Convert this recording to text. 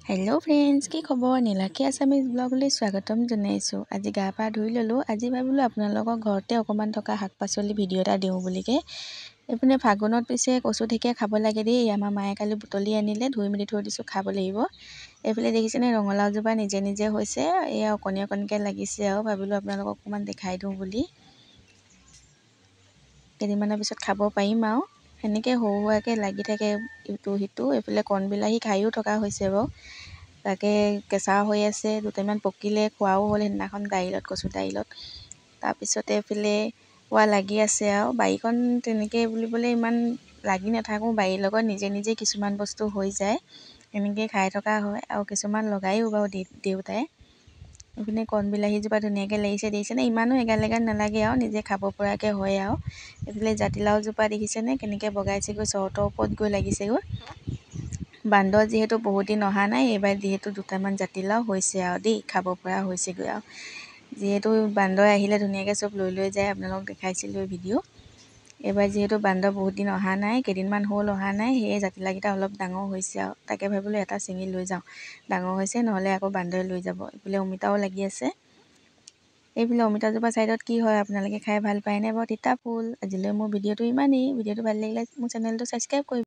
Hello' friends, কি খবৰ? Nilakshi Assamese ব্লগলৈ স্বাগতম জনাইছোঁ। আজি গা পা ধুই ল'লোঁ। আজি ভাবিলোঁ আপোনালোকৰ ঘৰতে অকণমান থকা শাক পাচলি ভিডিঅ' এটা দিওঁ বুলিকৈ। এইপিনে ফাগুনত পিছে কচু ঢেকীয়া খাব লাগে দেই। আমাৰ মায়ে কালি বুটলি আনিলে, ধুই মেলি থৈ দিছোঁ, খাব লাগিব। এইফালে দেখিছেনে ৰঙালাওজোপা নিজে নিজে হৈছে, এয়া অকণি অকণিকৈ লাগিছে আৰু ভাবিলোঁ আপোনালোকক অকণমান দেখাই দিওঁ বুলি। কেইদিনমানৰ পিছত খাব পাৰিম আৰু। সেনেকৈ সৰু সুৰাকৈ লাগি থাকে ইটো সিটো। এইফালে কণবিলাহী খায়ো থকা হৈছে বাৰু। তাকে কেঁচা হৈ আছে, দুটামান পকিলে, খোৱাও হ'ল সেইদিনাখন দাইলত, কচু দাইলত। তাৰপিছতে এইফালে খোৱা লাগি আছে আৰু। বাৰীখন তেনেকৈ বুলিবলৈ ইমান লাগি নাথাকোঁ, বাৰীৰ লগত নিজে নিজে কিছুমান বস্তু হৈ যায়, এনেকৈ খাই থকা হয় আৰু কিছুমান লগায়ো বাৰু দেউতাই। এইপিনে কণবিলাহীজোপা ধুনীয়াকৈ লাগিছে, দেখিছেনে? ইমানো এগাল এগাল নালাগে আৰু, নিজে খাব পৰাকৈ হয় আৰু। এইফালে জাতিলাওজোপা দেখিছেনে কেনেকৈ বগাইছেগৈ, চৰ্টৰ ওপৰত গৈ লাগিছেগৈ। বান্দৰ যিহেতু বহুত দিন অহা নাই, এইবাৰ যিহেতু দুটামান জাতিলাও হৈছে আৰু দেই, খাব পৰা হৈছেগৈ আৰু। যিহেতু বান্দৰ আহিলে ধুনীয়াকৈ চব লৈ লৈ যায়, আপোনালোকক দেখাইছিলোঁ ভিডিঅ'। এইবাৰ যিহেতু বান্দৰ বহুত দিন অহা নাই, কেইদিনমান হ'ল অহা নাই, সেয়ে জাতিলাওকেইটা অলপ ডাঙৰ হৈছে আৰু। তাকে ভাবিলোঁ এটা ছিঙি লৈ যাওঁ, ডাঙৰ হৈছে, নহ'লে আকৌ বান্দৰে লৈ যাব। এইফালে অমিতাও লাগি আছে। এইফালে অমিতাজোপা ছাইডত কি হয় আপোনালোকে খাই ভাল পায়নে বাৰু? তিতা ফুল। আজিলৈ মোৰ ভিডিঅ'টো ইমানেই। ভিডিঅ'টো ভাল লাগিলে মোৰ চেনেলটো ছাবস্ক্ৰাইব কৰিব।